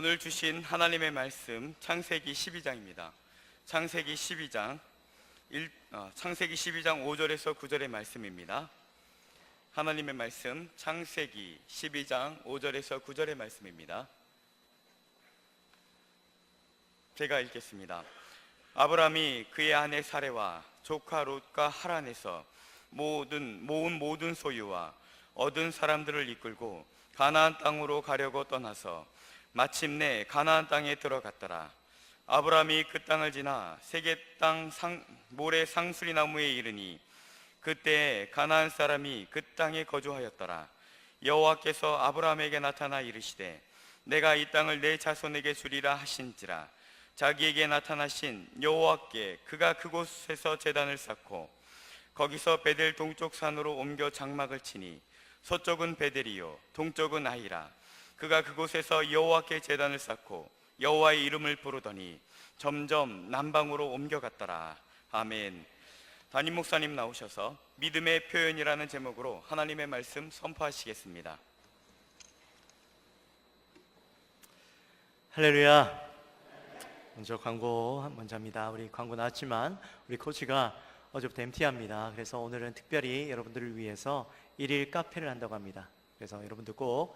오늘 주신 하나님의 말씀 창세기 12장입니다. 창세기 12장 5절에서 9절의 말씀입니다. 하나님의 말씀 창세기 12장 5절에서 9절의 말씀입니다. 제가 읽겠습니다. 아브람이 그의 아내 사레와 조카 롯과 하란에서 모은 모든 소유와 얻은 사람들을 이끌고 가나안 땅으로 가려고 떠나서 마침내 가나안 땅에 들어갔더라. 아브람이 그 땅을 지나 세겜 땅 모래 상수리 나무에 이르니 그때 가나안 사람이 그 땅에 거주하였더라. 여호와께서 아브람에게 나타나 이르시되 내가 이 땅을 내 자손에게 주리라 하신지라. 자기에게 나타나신 여호와께 그가 그곳에서 제단을 쌓고 거기서 베델 동쪽 산으로 옮겨 장막을 치니 서쪽은 베델이요 동쪽은 아이라. 그가 그곳에서 여호와께 제단을 쌓고 여호와의 이름을 부르더니 점점 남방으로 옮겨갔더라. 아멘. 담임 목사님 나오셔서 믿음의 표현이라는 제목으로 하나님의 말씀 선포하시겠습니다. 할렐루야. 먼저 광고 먼저입니다. 우리 광고 나왔지만 우리 코치가 어제부터 MT합니다. 그래서 오늘은 특별히 여러분들을 위해서 1일 카페를 한다고 합니다. 그래서 여러분들 꼭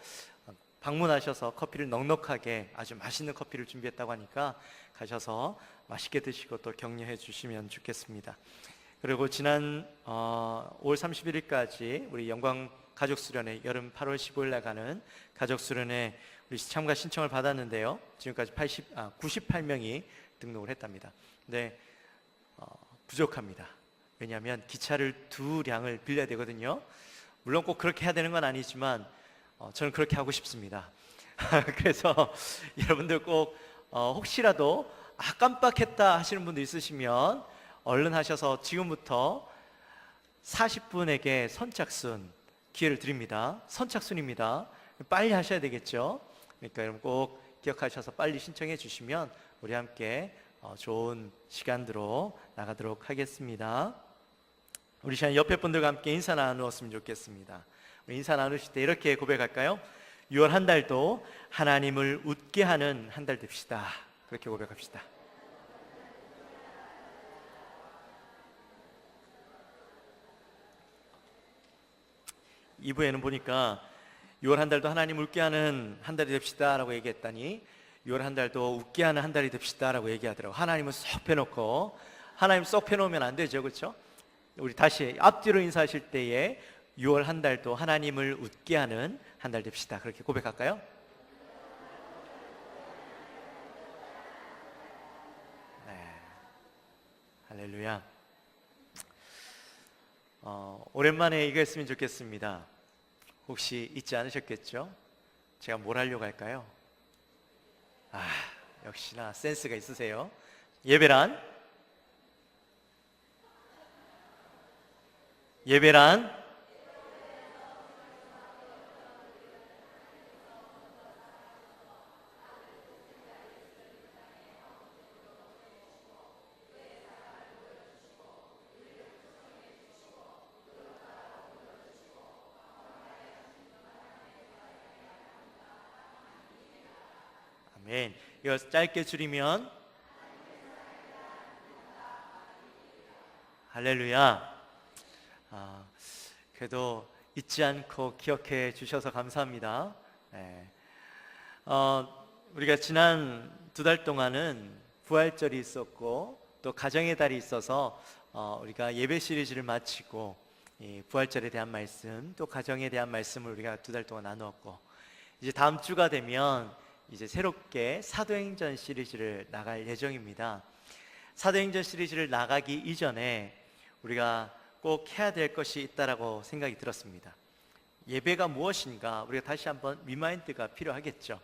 방문하셔서 커피를 넉넉하게 아주 맛있는 커피를 준비했다고 하니까 가셔서 맛있게 드시고 또 격려해 주시면 좋겠습니다. 그리고 지난 5월 31일까지 우리 영광 가족수련회 여름 8월 15일 나가는 가족수련회 우리 참가 신청을 받았는데요. 지금까지 98명이 등록을 했답니다. 근데 부족합니다. 왜냐하면 기차를 2량을 빌려야 되거든요. 물론 꼭 그렇게 해야 되는 건 아니지만 저는 그렇게 하고 싶습니다. 그래서 여러분들 꼭 혹시라도 깜빡했다 하시는 분도 있으시면 얼른 하셔서 지금부터 40분에게 선착순 기회를 드립니다. 선착순입니다. 빨리 하셔야 되겠죠. 그러니까 여러분 꼭 기억하셔서 빨리 신청해 주시면 우리 함께 좋은 시간으로 나가도록 하겠습니다. 우리 시간 옆에 분들과 함께 인사 나누었으면 좋겠습니다. 우리 인사 나누실 때 이렇게 고백할까요? 6월 한 달도 하나님을 웃게 하는 한 달 됩시다. 그렇게 고백합시다. 이부에는 보니까 6월 한 달도 하나님을 웃게 하는 한 달이 됩시다 라고 얘기했다니 6월 한 달도 웃게 하는 한 달이 됩시다 라고 얘기하더라고요. 하나님은 쏙 펴놓고, 하나님 쏙 펴놓으면 안 되죠, 그렇죠? 우리 다시 앞뒤로 인사하실 때에 6월 한 달도 하나님을 웃게 하는 한 달 됩시다. 그렇게 고백할까요? 네. 할렐루야. 오랜만에 이거 했으면 좋겠습니다. 혹시 잊지 않으셨겠죠? 제가 뭘 하려고 할까요? 역시나 센스가 있으세요. 예배란 아멘. 이거 짧게 줄이면 할렐루야. 그래도 잊지 않고 기억해 주셔서 감사합니다. 네. 우리가 지난 2달 동안은 부활절이 있었고 또 가정의 달이 있어서 우리가 예배 시리즈를 마치고 이 부활절에 대한 말씀 또 가정에 대한 말씀을 우리가 2달 동안 나누었고 이제 다음 주가 되면 이제 새롭게 사도행전 시리즈를 나갈 예정입니다. 사도행전 시리즈를 나가기 이전에 우리가 꼭 해야 될 것이 있다라고 생각이 들었습니다. 예배가 무엇인가 우리가 다시 한번 리마인드가 필요하겠죠.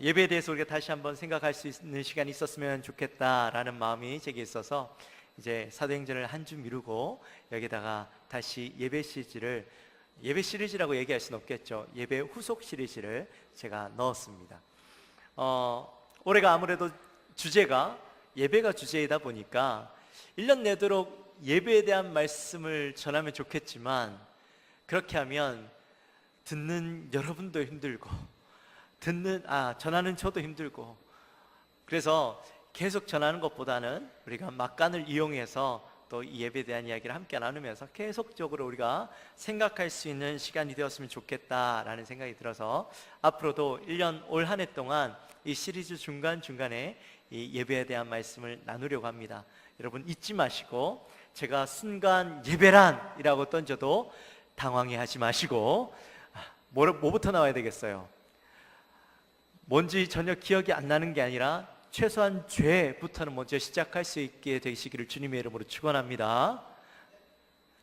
예배에 대해서 우리가 다시 한번 생각할 수 있는 시간이 있었으면 좋겠다라는 마음이 제게 있어서 이제 사도행전을 한 주 미루고 여기다가 다시 예배 시리즈라고 얘기할 수는 없겠죠. 예배 후속 시리즈를 제가 넣었습니다. 올해가 아무래도 주제가 예배가 주제이다 보니까 1년 내도록 예배에 대한 말씀을 전하면 좋겠지만 그렇게 하면 듣는 여러분도 힘들고 전하는 저도 힘들고, 그래서 계속 전하는 것보다는 우리가 막간을 이용해서 또 이 예배에 대한 이야기를 함께 나누면서 계속적으로 우리가 생각할 수 있는 시간이 되었으면 좋겠다라는 생각이 들어서 앞으로도 1년 올 한 해 동안 이 시리즈 중간중간에 이 예배에 대한 말씀을 나누려고 합니다. 여러분 잊지 마시고, 제가 순간 예배란이라고 던져도 당황해 하지 마시고, 뭐부터 나와야 되겠어요? 뭔지 전혀 기억이 안 나는 게 아니라 최소한 죄부터는 먼저 시작할 수 있게 되시기를 주님의 이름으로 축원합니다.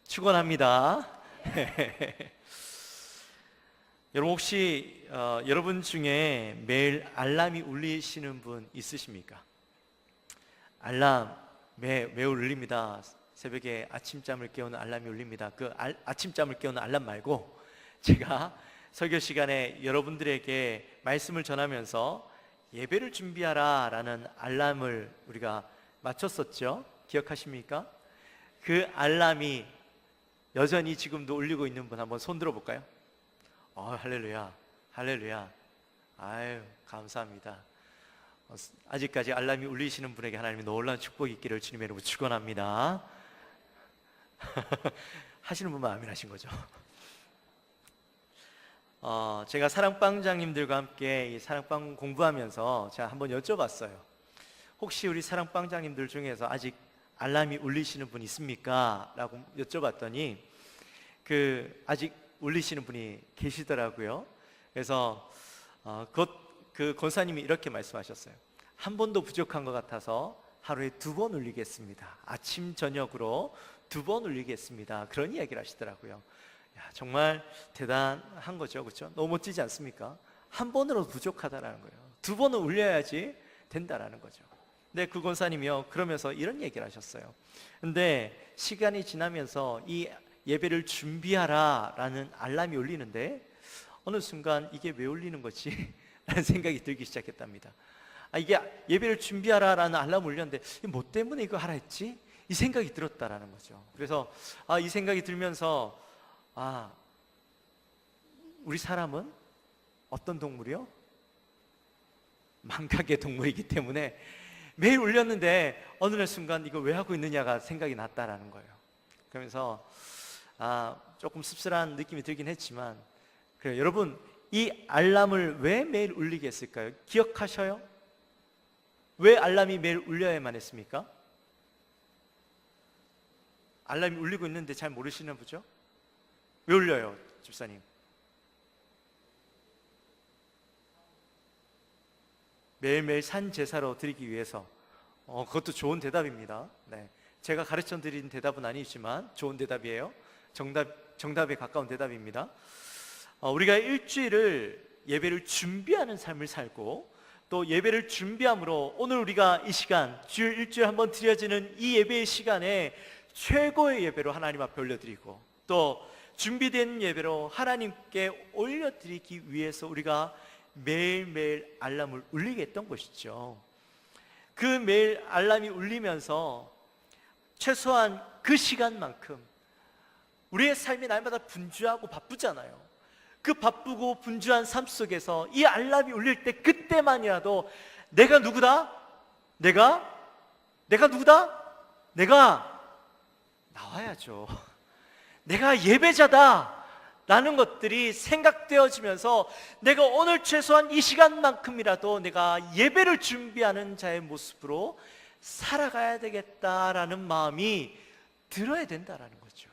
축원합니다. 여러분 혹시 여러분 중에 매일 알람이 울리시는 분 있으십니까? 알람 매일 울립니다. 새벽에 아침잠을 깨우는 알람이 울립니다. 그 아침잠을 깨우는 알람 말고, 제가 설교 시간에 여러분들에게 말씀을 전하면서 예배를 준비하라 라는 알람을 우리가 맞췄었죠. 기억하십니까? 그 알람이 여전히 지금도 울리고 있는 분 한번 손 들어볼까요? 할렐루야, 할렐루야. 아유, 감사합니다. 아직까지 알람이 울리시는 분에게 하나님의 놀라운 축복이 있기를 주님의 이름으로 축원합니다. 하시는 분만 아멘 하신 거죠. 제가 사랑방장님들과 함께 이 사랑방 공부하면서 제가 한번 여쭤봤어요. 혹시 우리 사랑방장님들 중에서 아직 알람이 울리시는 분 있습니까? 라고 여쭤봤더니 아직 울리시는 분이 계시더라고요. 그래서 그 권사님이 이렇게 말씀하셨어요. 한 번도 부족한 것 같아서 하루에 2번 울리겠습니다. 아침 저녁으로 2번 울리겠습니다. 그런 이야기를 하시더라고요. 정말 대단한 거죠, 그렇죠? 너무 멋지지 않습니까? 한 번으로도 부족하다라는 거예요. 2번은 울려야지 된다라는 거죠. 근데 그 권사님이요, 그러면서 이런 얘기를 하셨어요. 근데 시간이 지나면서 이 예배를 준비하라 라는 알람이 울리는데 어느 순간 이게 왜 울리는 거지? 라는 생각이 들기 시작했답니다. 이게 예배를 준비하라 라는 알람이 울렸는데 뭐 때문에 이거 하라 했지? 이 생각이 들었다라는 거죠. 그래서 이 생각이 들면서 우리 사람은 어떤 동물이요? 망각의 동물이기 때문에 매일 울렸는데 어느 날 순간 이거 왜 하고 있느냐가 생각이 났다라는 거예요. 그러면서 조금 씁쓸한 느낌이 들긴 했지만, 그래요. 여러분, 이 알람을 왜 매일 울리게 했을까요? 기억하셔요? 왜 알람이 매일 울려야만 했습니까? 알람이 울리고 있는데 잘 모르시나 보죠? 왜 울려요, 집사님? 매일매일 산 제사로 드리기 위해서. 그것도 좋은 대답입니다. 네. 제가 가르쳐 드린 대답은 아니지만 좋은 대답이에요. 정답에 가까운 대답입니다. 우리가 일주일을 예배를 준비하는 삶을 살고, 또 예배를 준비함으로 오늘 우리가 이 시간 주일 일주일 한번 드려지는 이 예배의 시간에 최고의 예배로 하나님 앞에 올려드리고, 또 준비된 예배로 하나님께 올려드리기 위해서 우리가 매일매일 알람을 울리게 했던 것이죠. 그 매일 알람이 울리면서 최소한 그 시간만큼 우리의 삶이 날마다 분주하고 바쁘잖아요. 그 바쁘고 분주한 삶 속에서 이 알람이 울릴 때 그때만이라도 내가 누구다? 내가 누구다? 내가 나와야죠. 내가 예배자다 라는 것들이 생각되어지면서 내가 오늘 최소한 이 시간만큼이라도 내가 예배를 준비하는 자의 모습으로 살아가야 되겠다라는 마음이 들어야 된다라는 거죠.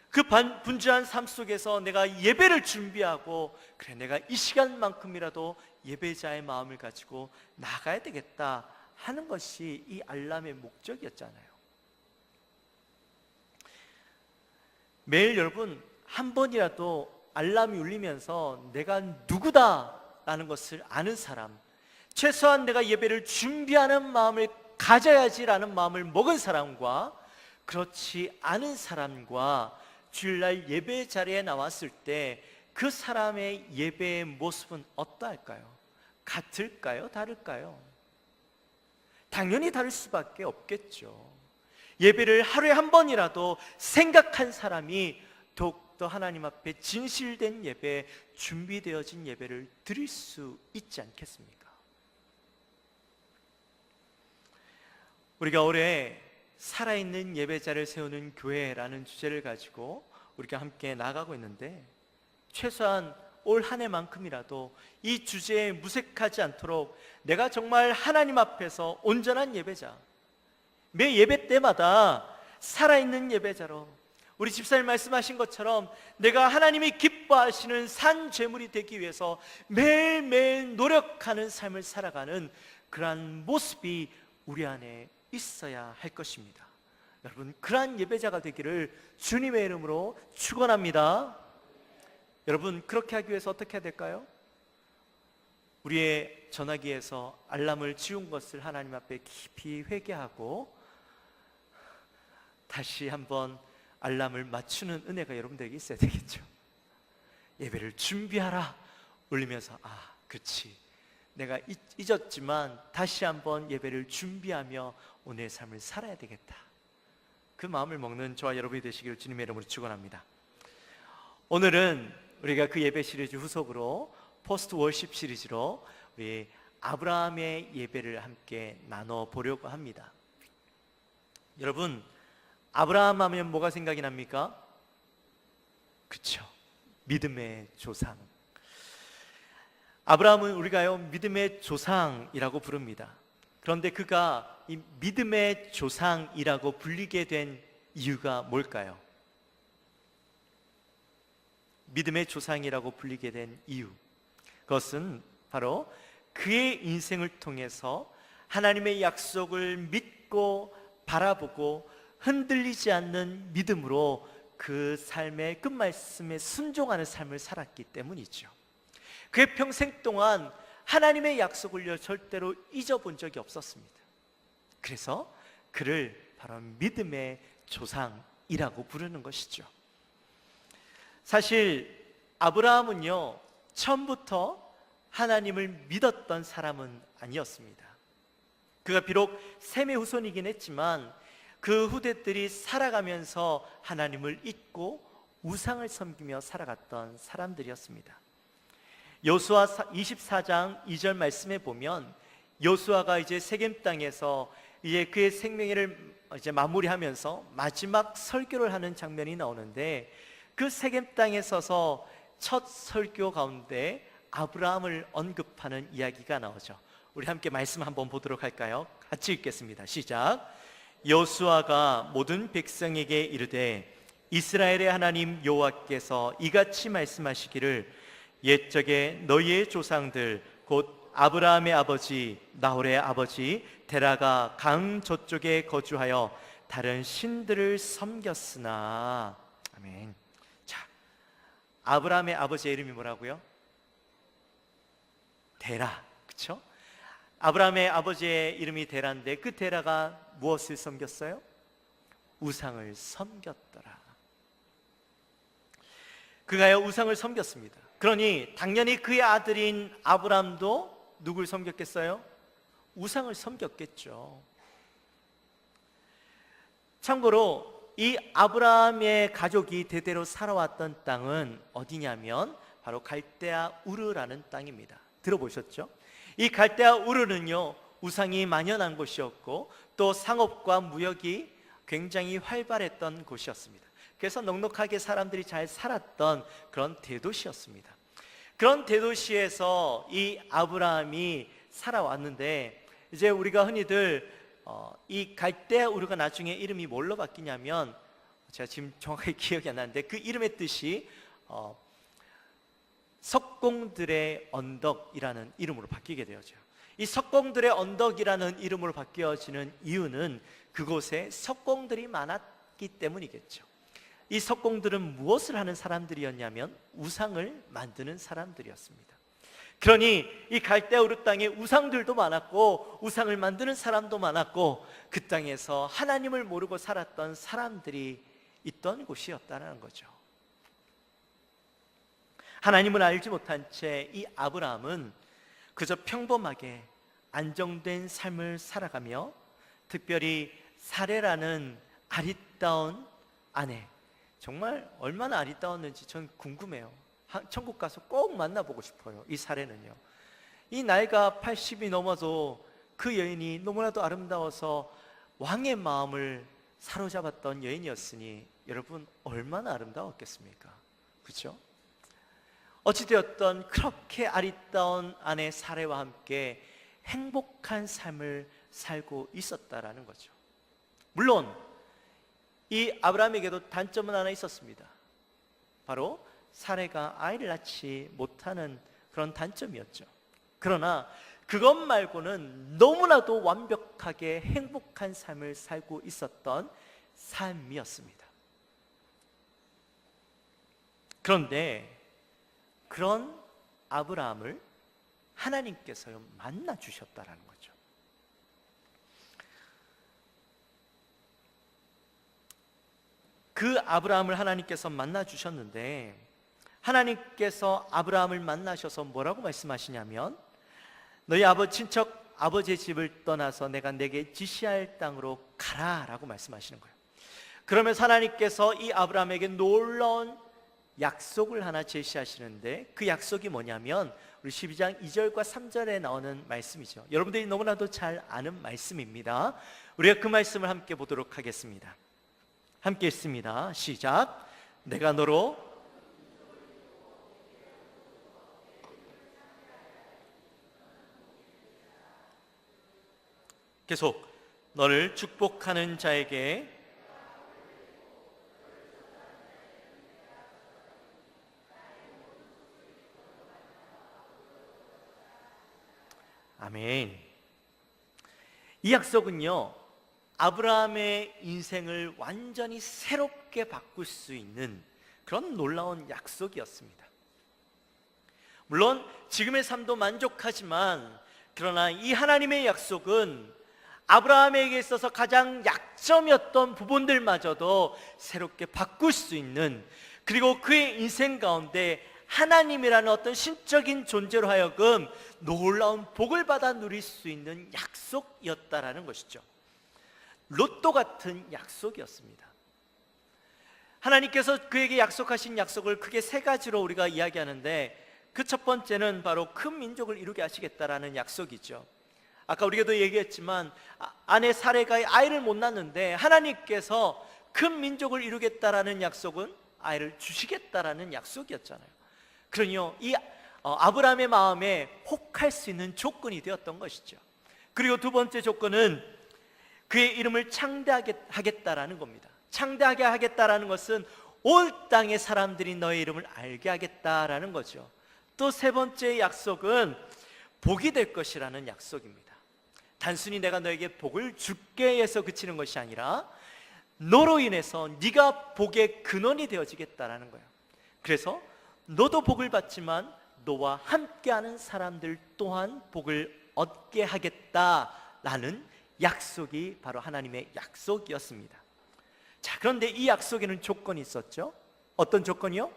그 분주한 삶 속에서 내가 예배를 준비하고, 그래 내가 이 시간만큼이라도 예배자의 마음을 가지고 나가야 되겠다 하는 것이 이 알람의 목적이었잖아요. 매일 여러분 한 번이라도 알람이 울리면서 내가 누구다라는 것을 아는 사람, 최소한 내가 예배를 준비하는 마음을 가져야지라는 마음을 먹은 사람과 그렇지 않은 사람과 주일날 예배 자리에 나왔을 때 그 사람의 예배의 모습은 어떠할까요? 같을까요? 다를까요? 당연히 다를 수밖에 없겠죠. 예배를 하루에 한 번이라도 생각한 사람이 더욱 더욱더 하나님 앞에 진실된 예배, 준비되어진 예배를 드릴 수 있지 않겠습니까? 우리가 올해 살아있는 예배자를 세우는 교회라는 주제를 가지고 우리가 함께 나가고 있는데, 최소한 올 한 해만큼이라도 이 주제에 무색하지 않도록 내가 정말 하나님 앞에서 온전한 예배자, 매 예배 때마다 살아있는 예배자로, 우리 집사님 말씀하신 것처럼 내가 하나님이 기뻐하시는 산 제물이 되기 위해서 매일매일 노력하는 삶을 살아가는 그러한 모습이 우리 안에 있어야 할 것입니다. 여러분, 그러한 예배자가 되기를 주님의 이름으로 축원합니다. 여러분, 그렇게 하기 위해서 어떻게 해야 될까요? 우리의 전화기에서 알람을 지운 것을 하나님 앞에 깊이 회개하고 다시 한번 알람을 맞추는 은혜가 여러분들에게 있어야 되겠죠. 예배를 준비하라 울리면서, 그렇지, 내가 잊었지만 다시 한번 예배를 준비하며 오늘의 삶을 살아야 되겠다. 그 마음을 먹는 저와 여러분이 되시기를 주님의 이름으로 축원합니다. 오늘은 우리가 그 예배 시리즈 후속으로 포스트 월십 시리즈로 우리 아브라함의 예배를 함께 나눠보려고 합니다. 여러분, 아브라함 하면 뭐가 생각이 납니까? 그렇죠, 믿음의 조상. 아브라함은 우리가요 믿음의 조상이라고 부릅니다. 그런데 그가 이 믿음의 조상이라고 불리게 된 이유가 뭘까요? 믿음의 조상이라고 불리게 된 이유, 그것은 바로 그의 인생을 통해서 하나님의 약속을 믿고 바라보고 흔들리지 않는 믿음으로 그 삶의 끝말씀에 순종하는 삶을 살았기 때문이죠. 그의 평생 동안 하나님의 약속을 절대로 잊어본 적이 없었습니다. 그래서 그를 바로 믿음의 조상이라고 부르는 것이죠. 사실 아브라함은요 처음부터 하나님을 믿었던 사람은 아니었습니다. 그가 비록 셈의 후손이긴 했지만 그 후대들이 살아가면서 하나님을 잊고 우상을 섬기며 살아갔던 사람들이었습니다. 여호수아 24장 2절 말씀에 보면 여호수아가 이제 세겜 땅에서 이제 그의 생명회를 이제 마무리하면서 마지막 설교를 하는 장면이 나오는데, 그 세겜 땅에 서서 첫 설교 가운데 아브라함을 언급하는 이야기가 나오죠. 우리 함께 말씀 한번 보도록 할까요? 같이 읽겠습니다. 시작. 여호수아가 모든 백성에게 이르되 이스라엘의 하나님 여호와께서 이같이 말씀하시기를 옛적에 너희의 조상들 곧 아브라함의 아버지 나홀의 아버지 데라가 강 저쪽에 거주하여 다른 신들을 섬겼으나. 아멘. 자, 아브라함의 아버지의 이름이 뭐라고요? 데라, 그렇죠? 아브라함의 아버지의 이름이 데라인데 그 데라가 무엇을 섬겼어요? 우상을 섬겼더라. 그가요 우상을 섬겼습니다. 그러니 당연히 그의 아들인 아브라함도 누굴 섬겼겠어요? 우상을 섬겼겠죠. 참고로 이 아브라함의 가족이 대대로 살아왔던 땅은 어디냐면 바로 갈대아 우르라는 땅입니다. 들어보셨죠? 이 갈대아 우르는요 우상이 만연한 곳이었고 또 상업과 무역이 굉장히 활발했던 곳이었습니다. 그래서 넉넉하게 사람들이 잘 살았던 그런 대도시였습니다. 그런 대도시에서 이 아브라함이 살아왔는데, 이제 우리가 흔히들 이 갈대아 우르가 나중에 이름이 뭘로 바뀌냐면, 제가 지금 정확하게 기억이 안 나는데 그 이름의 뜻이 석공들의 언덕이라는 이름으로 바뀌게 되었죠. 이 석공들의 언덕이라는 이름으로 바뀌어지는 이유는 그곳에 석공들이 많았기 때문이겠죠. 이 석공들은 무엇을 하는 사람들이었냐면 우상을 만드는 사람들이었습니다. 그러니 이 갈대아 우르 땅에 우상들도 많았고 우상을 만드는 사람도 많았고 그 땅에서 하나님을 모르고 살았던 사람들이 있던 곳이었다는 거죠. 하나님을 알지 못한 채 이 아브라함은 그저 평범하게 안정된 삶을 살아가며 특별히 사레라는 아리따운 아내, 정말 얼마나 아리따웠는지 전 궁금해요. 천국 가서 꼭 만나보고 싶어요. 이 사례는요. 이 나이가 80이 넘어도 그 여인이 너무나도 아름다워서 왕의 마음을 사로잡았던 여인이었으니 여러분 얼마나 아름다웠겠습니까? 그렇죠? 어찌되었던 그렇게 아리따운 아내 사례와 함께 행복한 삶을 살고 있었다라는 거죠. 물론 이 아브라함에게도 단점은 하나 있었습니다. 바로 사례가 아이를 낳지 못하는 그런 단점이었죠. 그러나 그것 말고는 너무나도 완벽하게 행복한 삶을 살고 있었던 삶이었습니다. 그런데 그런 아브라함을 하나님께서요 만나 주셨다라는 거죠. 그 아브라함을 하나님께서 만나 주셨는데 하나님께서 아브라함을 만나셔서 뭐라고 말씀하시냐면 너희 친척 아버지의 집을 떠나서 내가 내게 지시할 땅으로 가라라고 말씀하시는 거예요. 그러면서 하나님께서 이 아브라함에게 놀라운 약속을 하나 제시하시는데 그 약속이 뭐냐면 우리 12장 2절과 3절에 나오는 말씀이죠. 여러분들이 너무나도 잘 아는 말씀입니다. 우리가 그 말씀을 함께 보도록 하겠습니다. 함께 읽습니다. 시작. 내가 너로 계속 너를 축복하는 자에게 아멘. 이 약속은요 아브라함의 인생을 완전히 새롭게 바꿀 수 있는 그런 놀라운 약속이었습니다. 물론 지금의 삶도 만족하지만 그러나 이 하나님의 약속은 아브라함에게 있어서 가장 약점이었던 부분들마저도 새롭게 바꿀 수 있는, 그리고 그의 인생 가운데 하나님이라는 어떤 신적인 존재로 하여금 놀라운 복을 받아 누릴 수 있는 약속이었다라는 것이죠. 로또 같은 약속이었습니다. 하나님께서 그에게 약속하신 약속을 크게 세 가지로 우리가 이야기하는데 그 첫 번째는 바로 큰 민족을 이루게 하시겠다라는 약속이죠. 아까 우리가도 얘기했지만 아내 사레가 아이를 못 낳는데 하나님께서 큰 민족을 이루겠다라는 약속은 아이를 주시겠다라는 약속이었잖아요. 그러니요 이 아브라함의 마음에 혹할 수 있는 조건이 되었던 것이죠. 그리고 두 번째 조건은 그의 이름을 창대하겠다라는 겁니다. 창대하게 하겠다라는 것은 온 땅의 사람들이 너의 이름을 알게 하겠다라는 거죠. 또 세 번째 약속은 복이 될 것이라는 약속입니다. 단순히 내가 너에게 복을 줄게 해서 그치는 것이 아니라 너로 인해서 네가 복의 근원이 되어지겠다라는 거예요. 그래서 너도 복을 받지만 너와 함께하는 사람들 또한 복을 얻게 하겠다라는 약속이 바로 하나님의 약속이었습니다. 자, 그런데 이 약속에는 조건이 있었죠. 어떤 조건이요?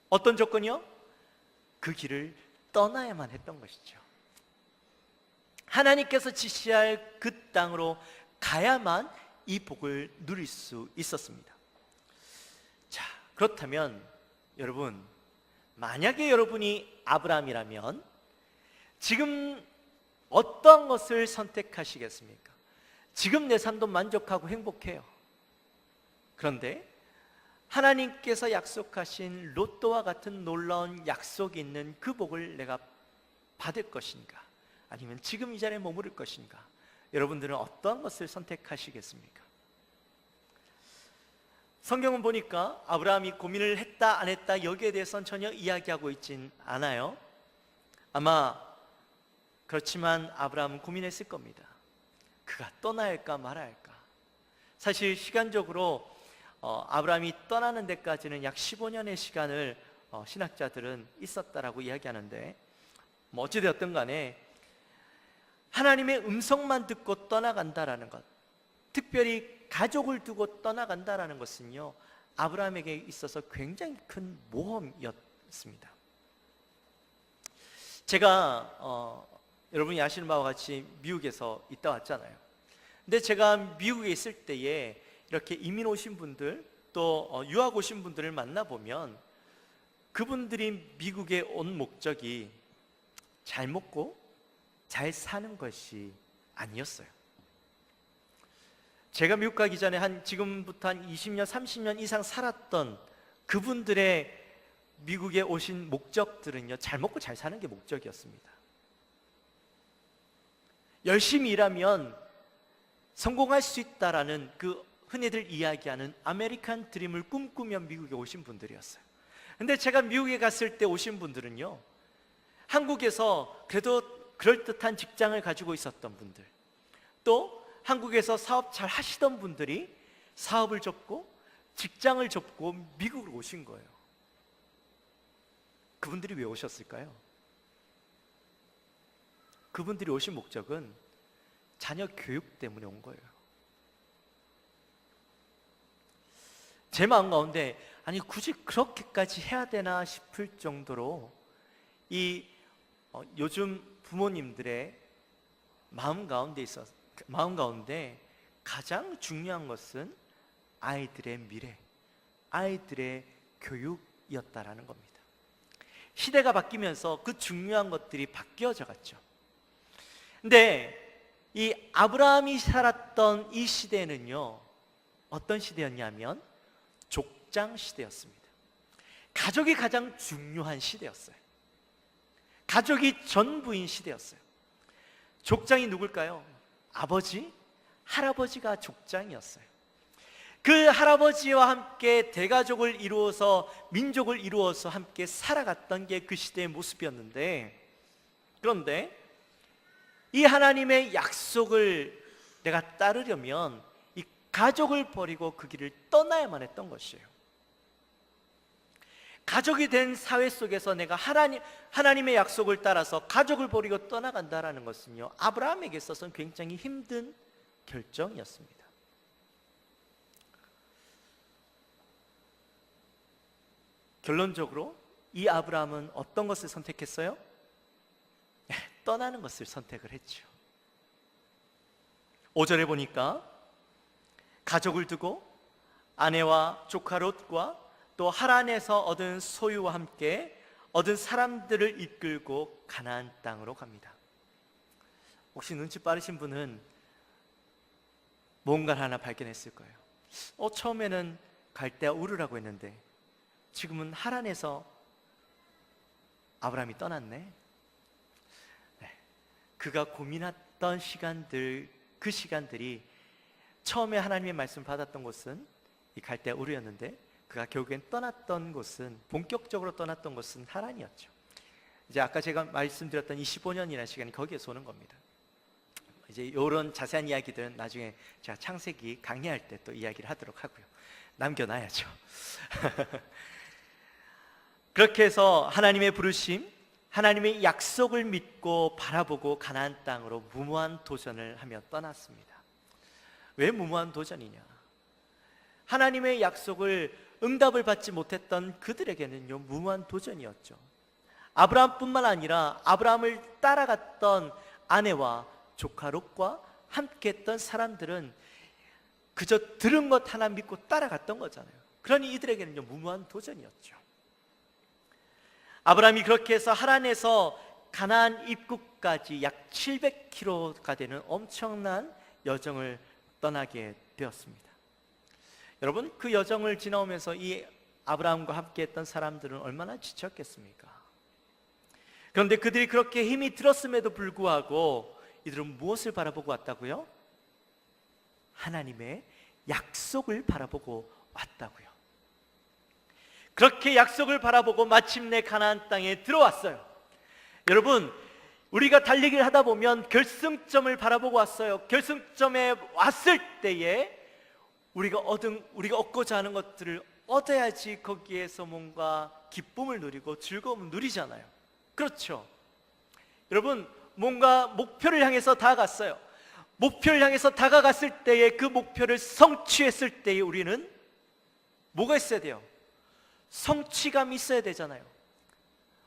어떤 조건이요? 그 길을 떠나야만 했던 것이죠. 하나님께서 지시할 그 땅으로 가야만 이 복을 누릴 수 있었습니다. 자, 그렇다면 여러분, 만약에 여러분이 아브라함이라면 지금 어떤 것을 선택하시겠습니까? 지금 내 삶도 만족하고 행복해요. 그런데 하나님께서 약속하신 로또와 같은 놀라운 약속이 있는 그 복을 내가 받을 것인가? 아니면 지금 이 자리에 머무를 것인가? 여러분들은 어떤 것을 선택하시겠습니까? 성경은 보니까 아브라함이 고민을 했다 안 했다 여기에 대해서는 전혀 이야기하고 있진 않아요. 아마 그렇지만 아브라함은 고민했을 겁니다. 그가 떠나야 할까 말아야 할까. 사실 시간적으로 아브라함이 떠나는 데까지는 약 15년의 시간을 신학자들은 있었다라고 이야기하는데 뭐 어찌되었든 간에 하나님의 음성만 듣고 떠나간다라는 것, 특별히 가족을 두고 떠나간다라는 것은요 아브라함에게 있어서 굉장히 큰 모험이었습니다. 제가 여러분이 아시는 바와 같이 미국에서 있다 왔잖아요. 근데 제가 미국에 있을 때에 이렇게 이민 오신 분들 또 유학 오신 분들을 만나보면 그분들이 미국에 온 목적이 잘 먹고 잘 사는 것이 아니었어요. 제가 미국 가기 전에 지금부터 한 20년, 30년 이상 살았던 그분들의 미국에 오신 목적들은요, 잘 먹고 잘 사는 게 목적이었습니다. 열심히 일하면 성공할 수 있다라는 그 흔히들 이야기하는 아메리칸 드림을 꿈꾸며 미국에 오신 분들이었어요. 근데 제가 미국에 갔을 때 오신 분들은요, 한국에서 그래도 그럴듯한 직장을 가지고 있었던 분들, 또 한국에서 사업 잘 하시던 분들이 사업을 접고 직장을 접고 미국으로 오신 거예요. 그분들이 왜 오셨을까요? 그분들이 오신 목적은 자녀 교육 때문에 온 거예요. 제 마음 가운데 아니 굳이 그렇게까지 해야 되나 싶을 정도로 요즘 부모님들의 마음 가운데 가장 중요한 것은 아이들의 미래, 아이들의 교육이었다라는 겁니다. 시대가 바뀌면서 그 중요한 것들이 바뀌어져 갔죠. 근데 이 아브라함이 살았던 이 시대는요, 어떤 시대였냐면 족장 시대였습니다. 가족이 가장 중요한 시대였어요. 가족이 전부인 시대였어요. 족장이 누굴까요? 아버지, 할아버지가 족장이었어요. 그 할아버지와 함께 대가족을 이루어서 민족을 이루어서 함께 살아갔던 게 그 시대의 모습이었는데, 그런데 이 하나님의 약속을 내가 따르려면 이 가족을 버리고 그 길을 떠나야만 했던 것이에요. 가족이 된 사회 속에서 내가 하나님의 약속을 따라서 가족을 버리고 떠나간다라는 것은요, 아브라함에게 있어서는 굉장히 힘든 결정이었습니다. 결론적으로 이 아브라함은 어떤 것을 선택했어요? 떠나는 것을 선택을 했죠. 5절에 보니까 가족을 두고 아내와 조카 롯과 또 하란에서 얻은 소유와 함께 얻은 사람들을 이끌고 가나안 땅으로 갑니다. 혹시 눈치 빠르신 분은 뭔가를 하나 발견했을 거예요. 처음에는 갈대아 우르라고 했는데 지금은 하란에서 아브라함이 떠났네. 그가 고민했던 시간들, 그 시간들이 처음에 하나님의 말씀을 받았던 곳은 이 갈대아 우르였는데 그가 결국엔 떠났던 곳은, 본격적으로 떠났던 곳은 하란이었죠. 이제 아까 제가 말씀드렸던 이 15년이라는 시간이 거기에서 오는 겁니다. 이제 이런 자세한 이야기들은 나중에 제가 창세기 강의할 때 또 이야기를 하도록 하고요. 남겨놔야죠. 그렇게 해서 하나님의 부르심, 하나님의 약속을 믿고 바라보고 가나안 땅으로 무모한 도전을 하며 떠났습니다. 왜 무모한 도전이냐? 하나님의 약속을 응답을 받지 못했던 그들에게는요, 무모한 도전이었죠. 아브라함뿐만 아니라 아브라함을 따라갔던 아내와 조카 롯과 함께했던 사람들은 그저 들은 것 하나 믿고 따라갔던 거잖아요. 그러니 이들에게는요, 무모한 도전이었죠. 아브라함이 그렇게 해서 하란에서 가나안 입구까지 약 700km가 되는 엄청난 여정을 떠나게 되었습니다. 여러분, 그 여정을 지나오면서 이 아브라함과 함께 했던 사람들은 얼마나 지쳤겠습니까? 그런데 그들이 그렇게 힘이 들었음에도 불구하고 이들은 무엇을 바라보고 왔다고요? 하나님의 약속을 바라보고 왔다고요. 그렇게 약속을 바라보고 마침내 가나안 땅에 들어왔어요. 여러분, 우리가 달리기를 하다 보면 결승점을 바라보고 왔어요. 결승점에 왔을 때에 우리가 얻고자 하는 것들을 얻어야지 거기에서 뭔가 기쁨을 누리고 즐거움을 누리잖아요. 그렇죠? 여러분, 뭔가 목표를 향해서 다가갔어요. 목표를 향해서 다가갔을 때에 그 목표를 성취했을 때에 우리는 뭐가 있어야 돼요? 성취감이 있어야 되잖아요.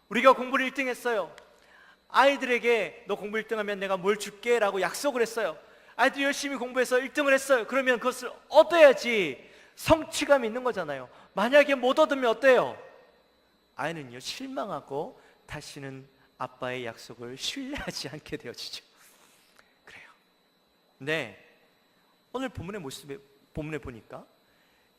우리가 공부를 1등 했어요. 아이들에게 너 공부 1등하면 내가 뭘 줄게 라고 약속을 했어요. 아이들이 열심히 공부해서 1등을 했어요. 그러면 그것을 얻어야지 성취감 있는 거잖아요. 만약에 못 얻으면 어때요? 아이는요 실망하고 다시는 아빠의 약속을 신뢰하지 않게 되어지죠. 그래요. 네, 오늘 본문에 보니까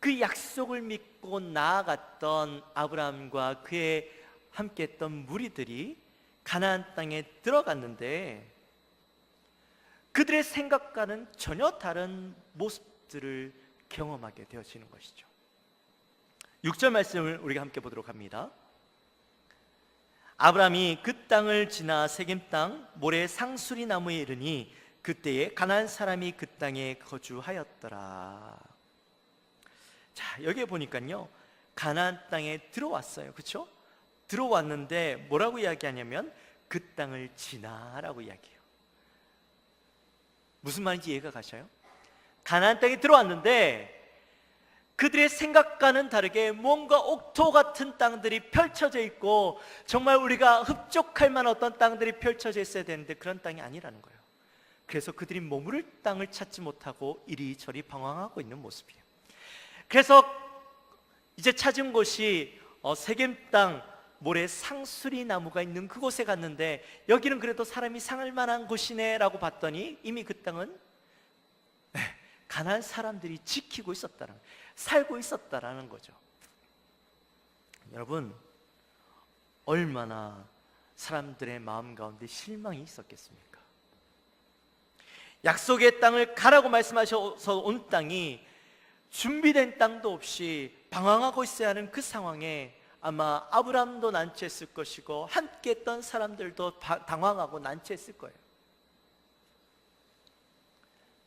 그 약속을 믿고 나아갔던 아브라함과 그의 함께했던 무리들이 가나안 땅에 들어갔는데 그들의 생각과는 전혀 다른 모습들을 경험하게 되어지는 것이죠. 6절 말씀을 우리가 함께 보도록 합니다. 아브라함이 그 땅을 지나 세겜 땅 모래 상수리 나무에 이르니 그때에 가나안 사람이 그 땅에 거주하였더라. 자, 여기에 보니까요 가나안 땅에 들어왔어요. 그렇죠? 들어왔는데 뭐라고 이야기하냐면 그 땅을 지나라고 이야기해요. 무슨 말인지 이해가 가셔요? 가나안 땅에 들어왔는데 그들의 생각과는 다르게 뭔가 옥토 같은 땅들이 펼쳐져 있고 정말 우리가 흡족할 만한 어떤 땅들이 펼쳐져 있어야 되는데 그런 땅이 아니라는 거예요. 그래서 그들이 머무를 땅을 찾지 못하고 이리저리 방황하고 있는 모습이에요. 그래서 이제 찾은 곳이 세겜 땅 모래 상수리 나무가 있는 그곳에 갔는데 여기는 그래도 사람이 살 만한 곳이네 라고 봤더니 이미 그 땅은 가나안 사람들이 지키고 있었다는, 살고 있었다라는 거죠. 여러분, 얼마나 사람들의 마음 가운데 실망이 있었겠습니까? 약속의 땅을 가라고 말씀하셔서 온 땅이 준비된 땅도 없이 방황하고 있어야 하는 그 상황에 아마 아브라함도 난처했을 것이고 함께 했던 사람들도 당황하고 난처했을 거예요.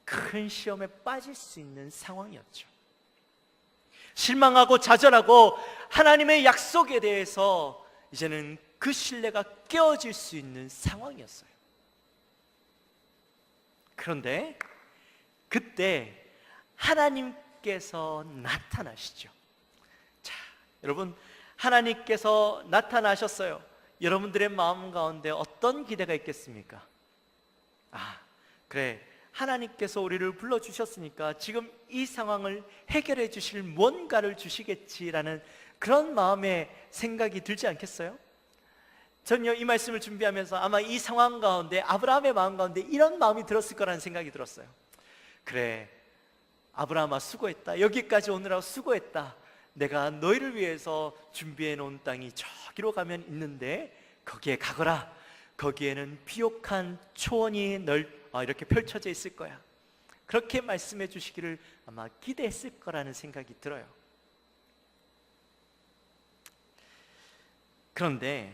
큰 시험에 빠질 수 있는 상황이었죠. 실망하고 좌절하고 하나님의 약속에 대해서 이제는 그 신뢰가 깨어질 수 있는 상황이었어요. 그런데 그때 하나님께서 나타나시죠. 자, 여러분, 하나님께서 나타나셨어요. 여러분들의 마음 가운데 어떤 기대가 있겠습니까? 그래, 하나님께서 우리를 불러주셨으니까 지금 이 상황을 해결해 주실 뭔가를 주시겠지라는 그런 마음의 생각이 들지 않겠어요? 전요 이 말씀을 준비하면서 아마 이 상황 가운데 아브라함의 마음 가운데 이런 마음이 들었을 거라는 생각이 들었어요. 그래, 아브라함아 수고했다. 여기까지 오느라고 수고했다. 내가 너희를 위해서 준비해 놓은 땅이 저기로 가면 있는데 거기에 가거라. 거기에는 비옥한 초원이 이렇게 펼쳐져 있을 거야. 그렇게 말씀해 주시기를 아마 기대했을 거라는 생각이 들어요. 그런데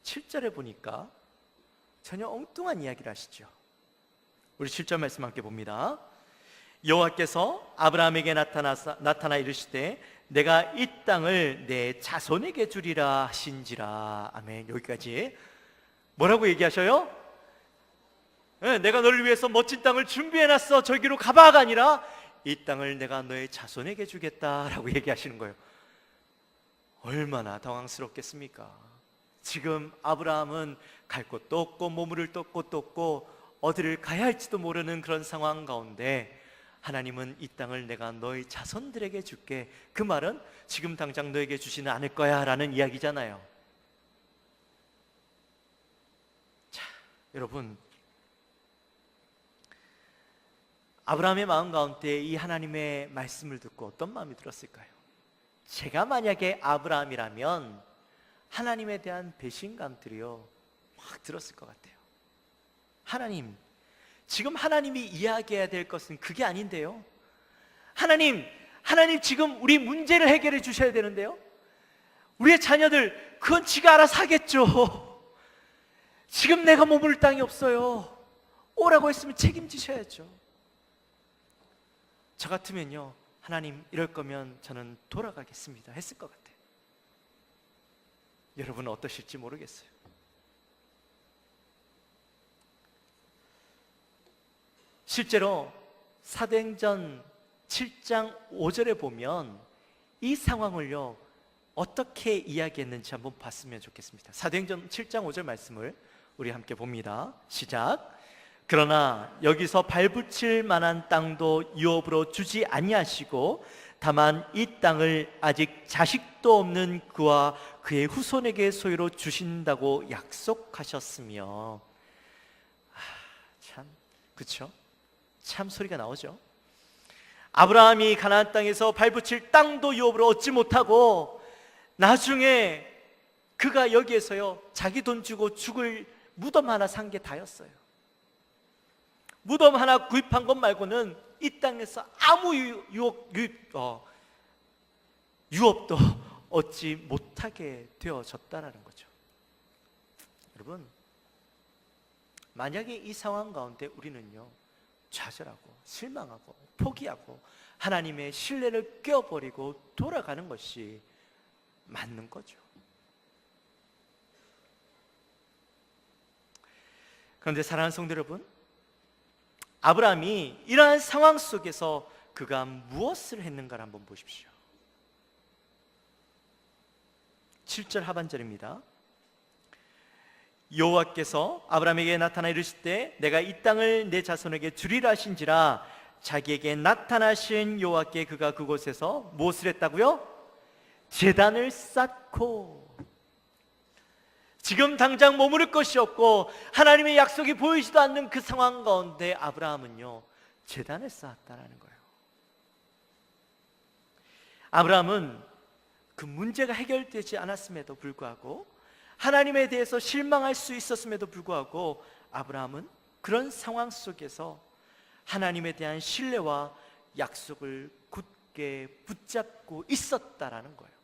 7절에 보니까 전혀 엉뚱한 이야기를 하시죠. 우리 7절 말씀 함께 봅니다. 여호와께서 아브라함에게 나타나 이르시되 내가 이 땅을 내 자손에게 주리라 하신지라. 아멘. 여기까지. 뭐라고 얘기하셔요? 내가 너를 위해서 멋진 땅을 준비해놨어. 저기로 가봐가 아니라 이 땅을 내가 너의 자손에게 주겠다라고 얘기하시는 거예요. 얼마나 당황스럽겠습니까? 지금 아브라함은 갈 곳도 없고 머무를 곳도 없고 어디를 가야 할지도 모르는 그런 상황 가운데 하나님은 이 땅을 내가 너희 자손들에게 줄게. 그 말은 지금 당장 너에게 주지는 않을 거야 라는 이야기잖아요. 자, 여러분, 아브라함의 마음 가운데 이 하나님의 말씀을 듣고 어떤 마음이 들었을까요? 제가 만약에 아브라함이라면 하나님에 대한 배신감들이요 확 들었을 것 같아요. 하나님, 지금 하나님이 이야기해야 될 것은 그게 아닌데요. 하나님 지금 우리 문제를 해결해 주셔야 되는데요. 우리의 자녀들 그건 지가 알아서 하겠죠. 지금 내가 머물 땅이 없어요. 오라고 했으면 책임지셔야죠. 저 같으면요, 하나님 이럴 거면 저는 돌아가겠습니다 했을 것 같아요. 여러분은 어떠실지 모르겠어요. 실제로 사도행전 7장 5절에 보면 이 상황을요 어떻게 이야기했는지 한번 봤으면 좋겠습니다. 사도행전 7장 5절 말씀을 우리 함께 봅니다. 시작. 그러나 여기서 발붙일 만한 땅도 유업으로 주지 아니하시고 다만 이 땅을 아직 자식도 없는 그와 그의 후손에게 소유로 주신다고 약속하셨으며, 참, 그쵸? 참 소리가 나오죠. 아브라함이 가나안 땅에서 발붙일 땅도 유업으로 얻지 못하고 나중에 그가 여기에서요 자기 돈 주고 죽을 무덤 하나 산 게 다였어요. 무덤 하나 구입한 것 말고는 이 땅에서 아무 유업도 얻지 못하게 되어졌다라는 거죠. 여러분, 만약에 이 상황 가운데 우리는요 좌절하고 실망하고 포기하고 하나님의 신뢰를 깨어버리고 돌아가는 것이 맞는 거죠. 그런데 사랑하는 성도 여러분, 아브라함이 이러한 상황 속에서 그가 무엇을 했는가를 한번 보십시오. 7절 하반절입니다. 여호와께서 아브라함에게 나타나 이르실 때 내가 이 땅을 내 자손에게 주리라 하신지라. 자기에게 나타나신 여호와께 그가 그곳에서 무엇을 했다고요? 제단을 쌓고, 지금 당장 머무를 것이 없고 하나님의 약속이 보이지도 않는 그 상황 가운데 아브라함은요 제단을 쌓았다는 거예요. 아브라함은 그 문제가 해결되지 않았음에도 불구하고, 하나님에 대해서 실망할 수 있었음에도 불구하고, 아브라함은 그런 상황 속에서 하나님에 대한 신뢰와 약속을 굳게 붙잡고 있었다라는 거예요.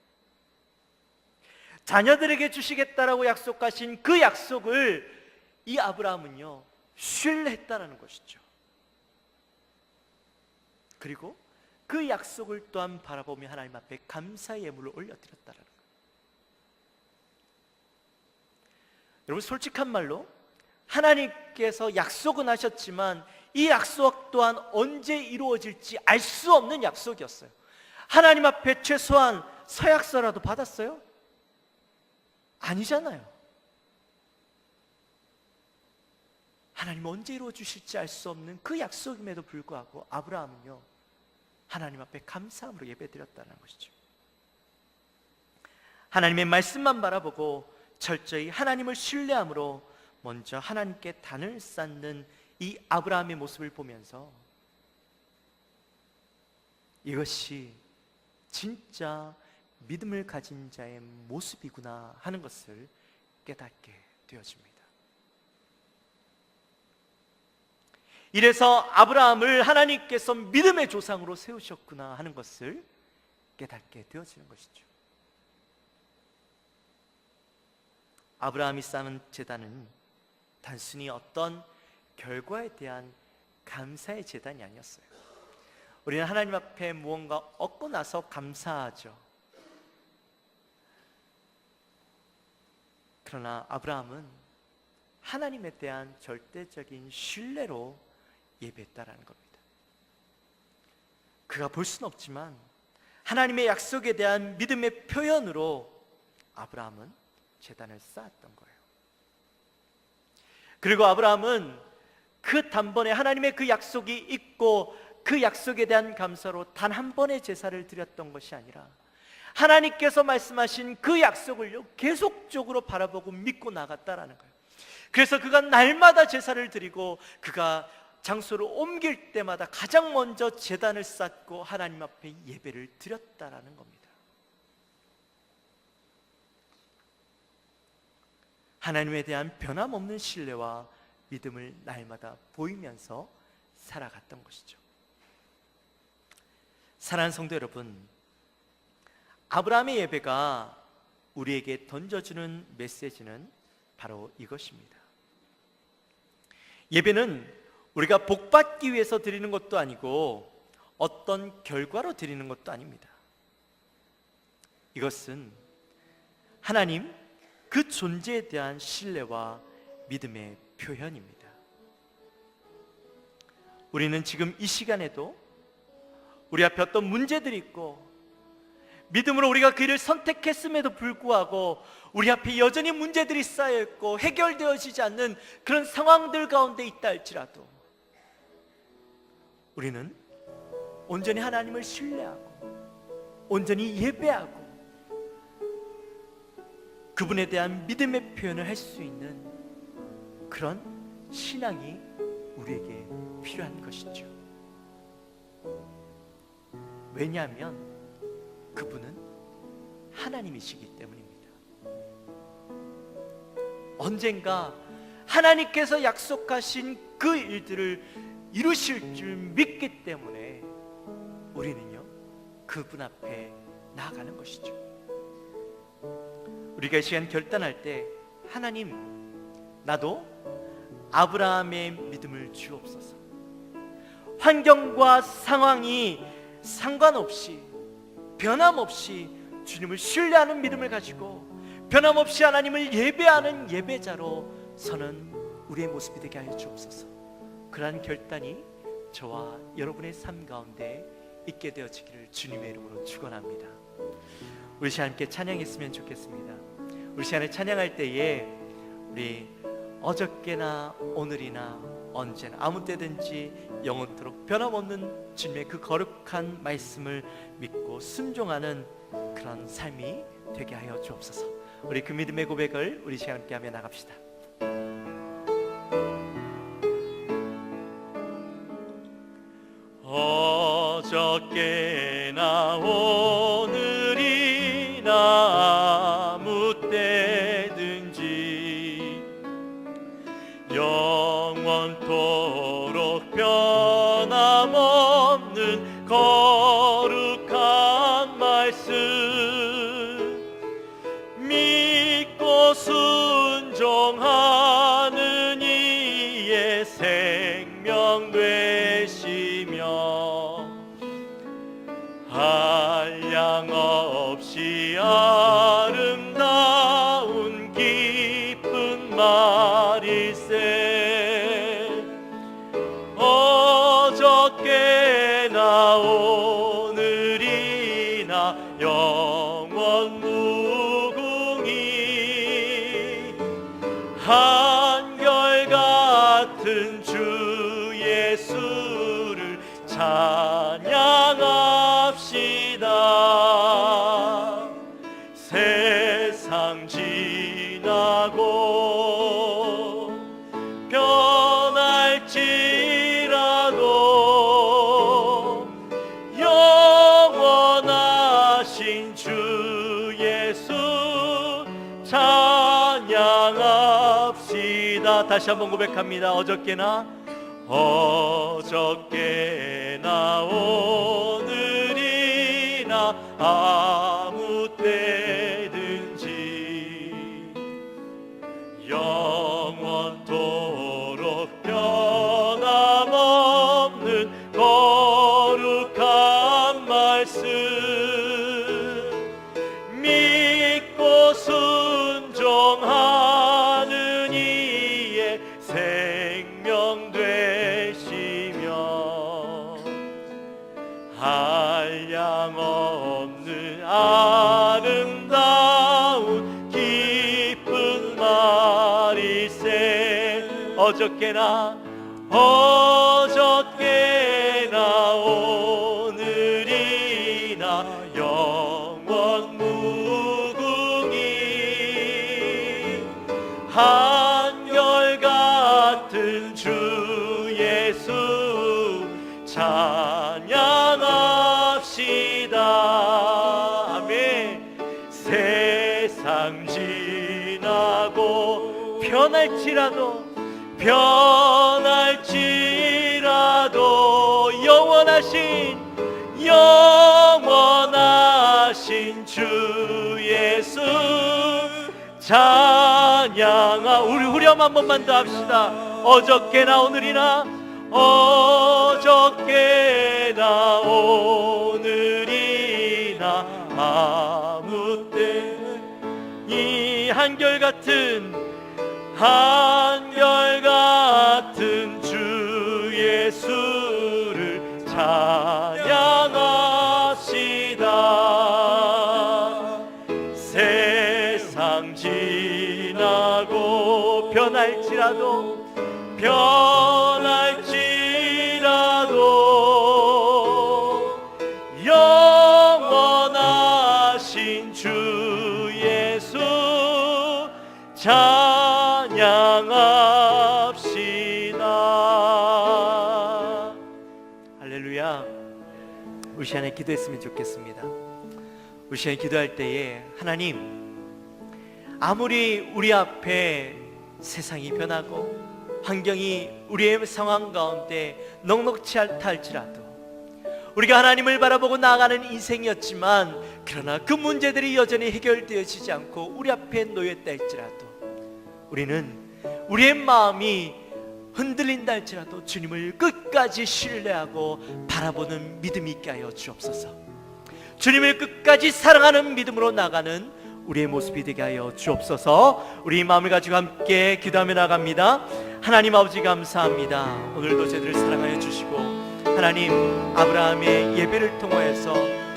자녀들에게 주시겠다라고 약속하신 그 약속을 이 아브라함은요 신뢰했다라는 것이죠. 그리고 그 약속을 또한 바라보며 하나님 앞에 감사의 예물을 올려드렸다라는 거예요. 여러분, 솔직한 말로 하나님께서 약속은 하셨지만 이 약속 또한 언제 이루어질지 알 수 없는 약속이었어요. 하나님 앞에 최소한 서약서라도 받았어요? 아니잖아요. 하나님 언제 이루어 주실지 알 수 없는 그 약속임에도 불구하고 아브라함은요 하나님 앞에 감사함으로 예배드렸다는 것이죠. 하나님의 말씀만 바라보고 철저히 하나님을 신뢰함으로 먼저 하나님께 단을 쌓는 이 아브라함의 모습을 보면서 이것이 진짜 믿음을 가진 자의 모습이구나 하는 것을 깨닫게 되어집니다. 이래서 아브라함을 하나님께서 믿음의 조상으로 세우셨구나 하는 것을 깨닫게 되어지는 것이죠. 아브라함이 쌓은 제단은 단순히 어떤 결과에 대한 감사의 제단이 아니었어요. 우리는 하나님 앞에 무언가 얻고 나서 감사하죠. 그러나 아브라함은 하나님에 대한 절대적인 신뢰로 예배했다라는 겁니다. 그가 볼 수는 없지만 하나님의 약속에 대한 믿음의 표현으로 아브라함은 제단을 쌓았던 거예요. 그리고 아브라함은 그 단번에 하나님의 그 약속이 있고 그 약속에 대한 감사로 단 한 번의 제사를 드렸던 것이 아니라 하나님께서 말씀하신 그 약속을 계속적으로 바라보고 믿고 나갔다라는 거예요. 그래서 그가 날마다 제사를 드리고 그가 장소를 옮길 때마다 가장 먼저 제단을 쌓고 하나님 앞에 예배를 드렸다라는 겁니다. 하나님에 대한 변함없는 신뢰와 믿음을 날마다 보이면서 살아갔던 것이죠. 사랑하는 성도 여러분, 아브라함의 예배가 우리에게 던져주는 메시지는 바로 이것입니다. 예배는 우리가 복받기 위해서 드리는 것도 아니고 어떤 결과로 드리는 것도 아닙니다. 이것은 하나님 그 존재에 대한 신뢰와 믿음의 표현입니다. 우리는 지금 이 시간에도 우리 앞에 어떤 문제들이 있고 믿음으로 우리가 그 일을 선택했음에도 불구하고 우리 앞에 여전히 문제들이 쌓여있고 해결되어지지 않는 그런 상황들 가운데 있다 할지라도 우리는 온전히 하나님을 신뢰하고 온전히 예배하고 그분에 대한 믿음의 표현을 할 수 있는 그런 신앙이 우리에게 필요한 것이죠. 왜냐하면 그분은 하나님이시기 때문입니다. 언젠가 하나님께서 약속하신 그 일들을 이루실 줄 믿기 때문에 우리는요, 그분 앞에 나아가는 것이죠. 우리가 이 시간 결단할 때, 하나님, 나도 아브라함의 믿음을 주옵소서. 환경과 상황이 상관없이, 변함없이 주님을 신뢰하는 믿음을 가지고 변함없이 하나님을 예배하는 예배자로 서는 우리의 모습이 되게 하여 주옵소서. 그러한 결단이 저와 여러분의 삶 가운데 있게 되어지기를 주님의 이름으로 축원합니다. 우리 시간 함께 찬양했으면 좋겠습니다. 우리 시간에 찬양할 때에 우리 어저께나 오늘이나 언제나 아무 때든지 영원토록 변함없는 주님의 그 거룩한 말씀을 믿고 순종하는 그런 삶이 되게 하여 주옵소서. 우리 그 믿음의 고백을 우리 시간 함께 하며 나갑시다. 어저께나 오늘이나 아무 때든지 영원토록 변함없는 거룩한 말씀 믿고 순종하는 이의 생명 되시며 한량없이 아름다운 깊은 말일세 어저께나 오늘이나 영원 무궁히 한결같은 주 예수를 찬양합시다. 세상 지나고 변할지라도 영원하신 주 예수 찬양합시다. 다시 한번 고백합니다. 어저께나 오늘이나 아무 때든지 영원토록 변함없는 거룩한 말씀 믿고 순종하는 이의 생명 되시며 한량없는 아름다운 깊은 말일세 어저께나 오늘이나 영원 무궁히 한결같은 주 예수 찬양합시다. 아멘. 세상 지나고 변할지라도 영원하신 주 예수 찬양하. 우리 후렴 한 번만 더 합시다. 어저께나 오늘이나 오늘이나 아무 때 이 한결같은 주 예수를 찬양합시다. 세상 지나고 변할지라도 영원하신 오신 주 예수 찬양합시다. 할렐루야. 우리 시간에 기도했으면 좋겠습니다. 우리 시간에 기도할 때에 하나님, 아무리 우리 앞에 세상이 변하고 환경이 우리의 상황 가운데 넉넉치 않다 할지라도, 우리가 하나님을 바라보고 나아가는 인생이었지만 그러나 그 문제들이 여전히 해결되어지지 않고 우리 앞에 놓였다 할지라도, 우리는 우리의 마음이 흔들린다 할지라도 주님을 끝까지 신뢰하고 바라보는 믿음이 있게 하여 주옵소서. 주님을 끝까지 사랑하는 믿음으로 나가는 우리의 모습이 되게 하여 주옵소서. 우리 마음을 가지고 함께 기도하며 나갑니다. 하나님 아버지 감사합니다. 오늘도 저희들을 사랑하여 주시고, 하나님 아브라함의 예배를 통하여서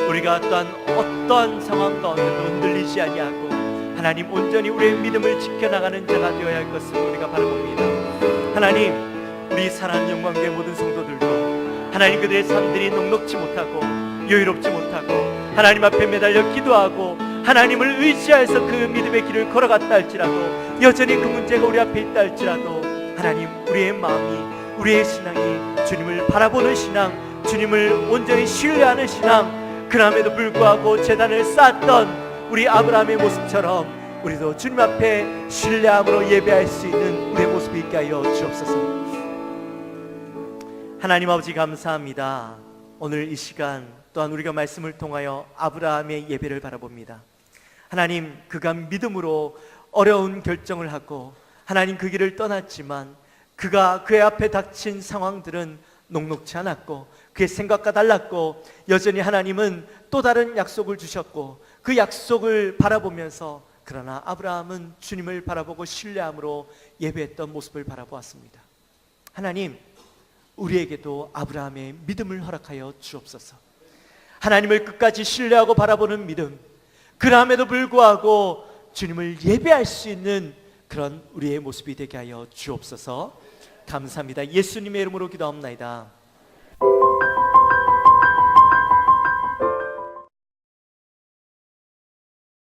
우리가 또한 어떠한 상황 가운데도 흔들리지 아니하고 하나님 온전히 우리의 믿음을 지켜나가는 자가 되어야 할 것을 우리가 바라봅니다. 하나님, 우리 사랑하는 영광교회 모든 성도들도 하나님 그들의 삶들이 녹록지 못하고 여유롭지 못하고 하나님 앞에 매달려 기도하고 하나님을 의지하여서 그 믿음의 길을 걸어갔다 할지라도 여전히 그 문제가 우리 앞에 있다 할지라도 하나님, 우리의 마음이, 우리의 신앙이 주님을 바라보는 신앙, 주님을 온전히 신뢰하는 신앙, 그럼에도 불구하고 제단을 쌓았던 우리 아브라함의 모습처럼 우리도 주님 앞에 신뢰함으로 예배할 수 있는 우리의 모습이 있게 하여 주옵소서. 하나님 아버지 감사합니다. 오늘 이 시간 또한 우리가 말씀을 통하여 아브라함의 예배를 바라봅니다. 하나님, 그가 믿음으로 어려운 결정을 하고 하나님 그 길을 떠났지만 그가 그의 앞에 닥친 상황들은 녹록지 않았고 그의 생각과 달랐고 여전히 하나님은 또 다른 약속을 주셨고 그 약속을 바라보면서, 그러나 아브라함은 주님을 바라보고 신뢰함으로 예배했던 모습을 바라보았습니다. 하나님, 우리에게도 아브라함의 믿음을 허락하여 주옵소서. 하나님을 끝까지 신뢰하고 바라보는 믿음, 그럼에도 불구하고 주님을 예배할 수 있는 그런 우리의 모습이 되게 하여 주옵소서. 감사합니다. 예수님의 이름으로 기도합나이다.